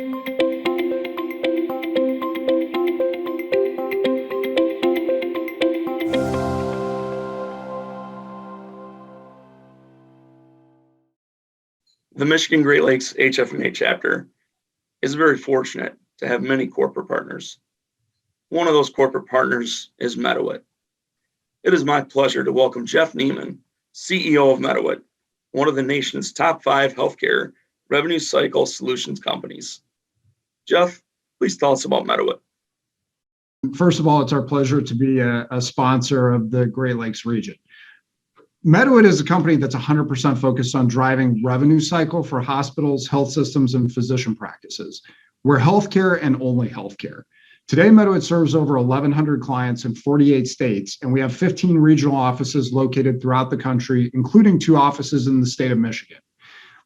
The Michigan Great Lakes HFMA chapter is very fortunate to have many corporate partners. One of those corporate partners is Meduit. It is my pleasure to welcome Jeff Neiman, CEO of Meduit, one of the nation's top 5 healthcare revenue cycle solutions companies. Jeff, please tell us about Meduit. First of all, it's our pleasure to be a sponsor of the Great Lakes region. Meduit is a company that's 100% focused on driving revenue cycle for hospitals, health systems, and physician practices. We're healthcare and only healthcare. Today, Meduit serves over 1,100 clients in 48 states, and we have 15 regional offices located throughout the country, including 2 offices in the state of Michigan.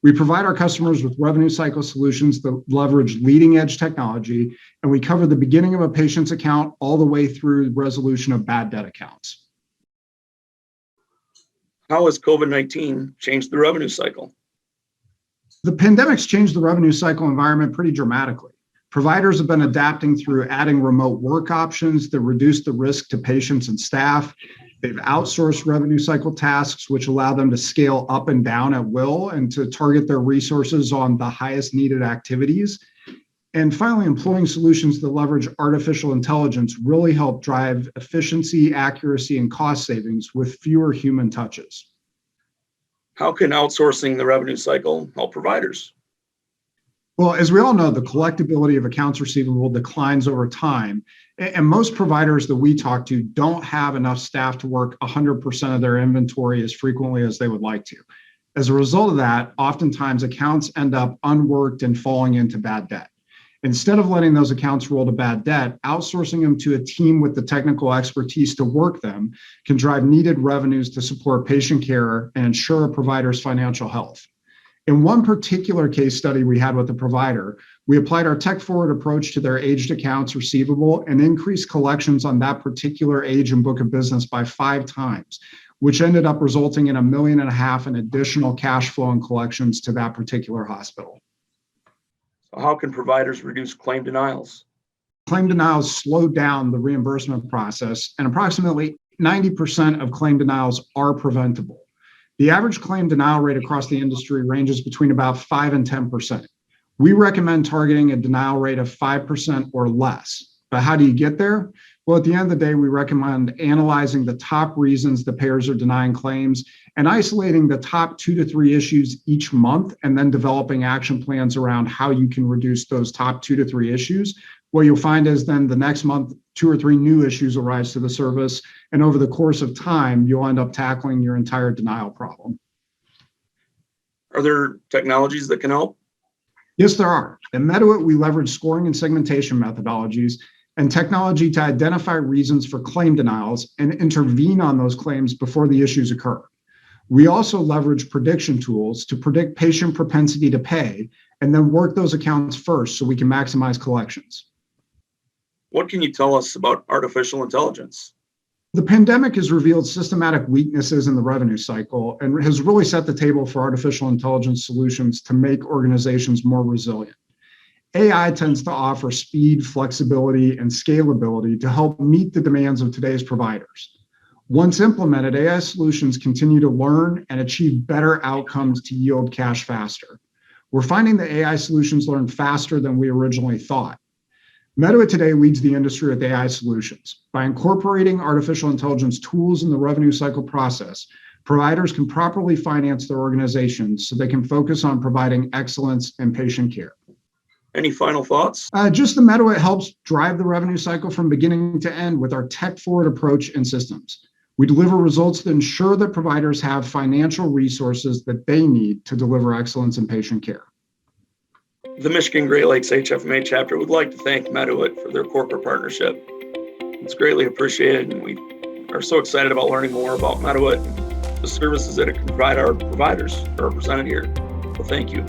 We provide our customers with revenue cycle solutions that leverage leading-edge technology, and we cover the beginning of a patient's account all the way through resolution of bad debt accounts. How has COVID-19 changed the revenue cycle? The pandemic's changed the revenue cycle environment pretty dramatically. Providers have been adapting through adding remote work options that reduce the risk to patients and staff. They've outsourced revenue cycle tasks, which allow them to scale up and down at will and to target their resources on the highest needed activities. And finally, employing solutions that leverage artificial intelligence really help drive efficiency, accuracy, and cost savings with fewer human touches. How can outsourcing the revenue cycle help providers? Well, as we all know, the collectability of accounts receivable declines over time, and most providers that we talk to don't have enough staff to work 100% of their inventory as frequently as they would like to. As a result of that, oftentimes accounts end up unworked and falling into bad debt. Instead of letting those accounts roll to bad debt, outsourcing them to a team with the technical expertise to work them can drive needed revenues to support patient care and ensure a provider's financial health. In one particular case study we had with a provider, we applied our tech-forward approach to their aged accounts receivable and increased collections on that particular age and book of business by 5 times, which ended up resulting in $1.5 million in additional cash flow and collections to that particular hospital. How can providers reduce claim denials? Claim denials slow down the reimbursement process, and approximately 90% of claim denials are preventable. The average claim denial rate across the industry ranges between about 5 and 10%. We recommend targeting a denial rate of 5% or less. But how do you get there? Well, at the end of the day, we recommend analyzing the top reasons the payers are denying claims and isolating the top 2 to 3 issues each month, and then developing action plans around how you can reduce those top 2 to 3 issues. What you'll find is then the next month, 2 or 3 new issues will rise to the surface, and over the course of time, you'll end up tackling your entire denial problem. Are there technologies that can help? Yes, there are. At Meduit, we leverage scoring and segmentation methodologies and technology to identify reasons for claim denials and intervene on those claims before the issues occur. We also leverage prediction tools to predict patient propensity to pay and then work those accounts first so we can maximize collections. What can you tell us about artificial intelligence? The pandemic has revealed systematic weaknesses in the revenue cycle and has really set the table for artificial intelligence solutions to make organizations more resilient. AI tends to offer speed, flexibility, and scalability to help meet the demands of today's providers. Once implemented, AI solutions continue to learn and achieve better outcomes to yield cash faster. We're finding that AI solutions learn faster than we originally thought. Meduit today leads the industry with AI solutions. By incorporating artificial intelligence tools in the revenue cycle process, providers can properly finance their organizations so they can focus on providing excellence in patient care. Any final thoughts? Just the Meduit helps drive the revenue cycle from beginning to end with our tech-forward approach and systems. We deliver results that ensure that providers have financial resources that they need to deliver excellence in patient care. The Michigan Great Lakes HFMA chapter would like to thank Meduit for their corporate partnership. It's greatly appreciated, and we are so excited about learning more about Meduit and the services that it can provide our providers that are represented here. So thank you.